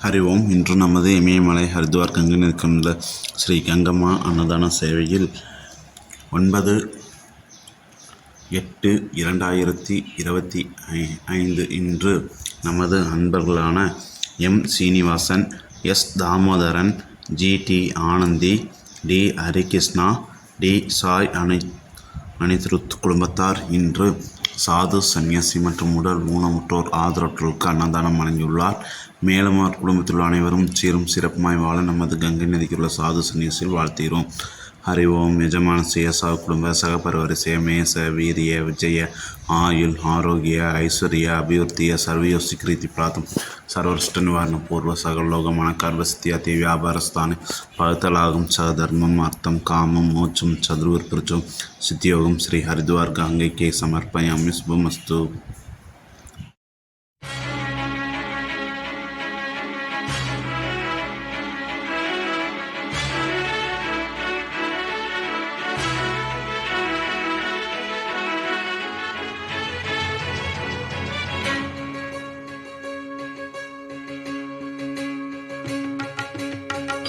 ஹரி ஓம். இன்று நமது இமயமலை ஹரித்வார் கங்கை நிற்கின்ற ஸ்ரீ கங்கம்மா அன்னதான சேவையில் 9/8/2025 இன்று நமது அன்பர்களான M. Srinivasan, S. Damodaran, G D. Anandhi, T. Harikrishna, T. Sai Anirudh குடும்பத்தார் இன்று சாது, சன்னியாசி மற்றும் உடல் ஊனமுற்றோர் ஆதரவற்றோருக்கு அன்னதானம் வழங்கியுள்ளார். மேலும் அவர் குடும்பத்தில் உள்ள அனைவரும் சீரும் சிறப்புமாய் வாழ நமது கங்கை நதிக்குள்ள சாது சன்னியாசியில் வாழ்த்துகிறோம். ஹரி ஓம். ಯಜಮಾನಸ್ಯ ಸಹಕುಟುಂಬ ಸಹಪರಿವಾರಸ್ಯ ಮೇಷ ವೀರ್ಯ ವಿಜಯ ಆಯುಲ್ ಆರೋಗ್ಯ ಐಶ್ವರ್ಯ ಅಭಿವೃದ್ಧಿಯ ಸರ್ವಯೋಸಿಕೃತಿ ಪ್ರಾತಂ ಸರ್ವರಿಷ್ಟ ನಿವಾರಣ ಪೂರ್ವ ಸಕಲೋಕமான கர்வசித்தியாதி வியாபாரஸ்தானே பகத்தலாகும் சதர்மம் அர்த்தம் காமம் மோட்சம் சதுர்விருச்சம் சித்தியோகம் ஸ்ரீ ஹரித்வார் கங்கைக்கே சமர்ப்பயாமி. சுபமஸ்து.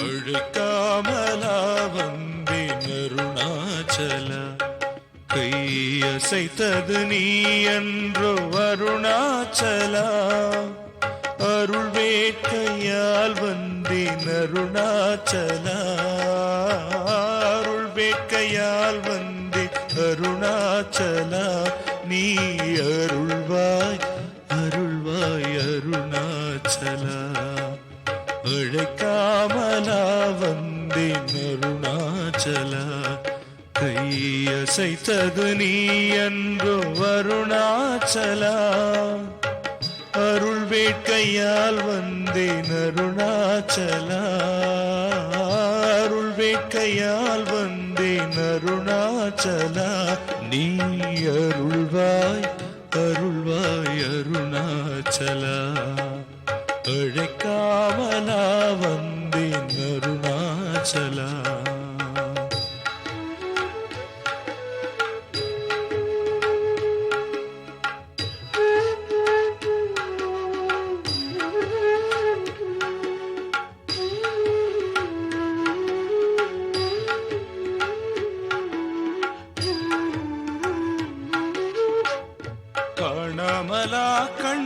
அழைக்காமலா வந்தேன் அருணாச்சல, கையசைத்தது நீ என்றோ அருணாச்சலா. அருள் வேட்கையால் வந்தேன் அருணாச்சலா, அருள் வேட்கையால் வந்தேன் அருணாச்சலா. நீ அருள்வாய் அருள்வாய் அருணாச்சலா. அழைக்காமலா வந்தேன் அருணாச்சலா, கையசைத்தது நீ என்றோ அருணாச்சலா. அருள் வேட்கையால் வந்தேன் அருணாச்சலா, அருள் வேட்கையால் வந்தேன் அருணாச்சலா. நீ அருள்வாய் அருள்வாய் அருணாச்சலா. அழைக்காமலா வந்தேன் அருணாச்சலா.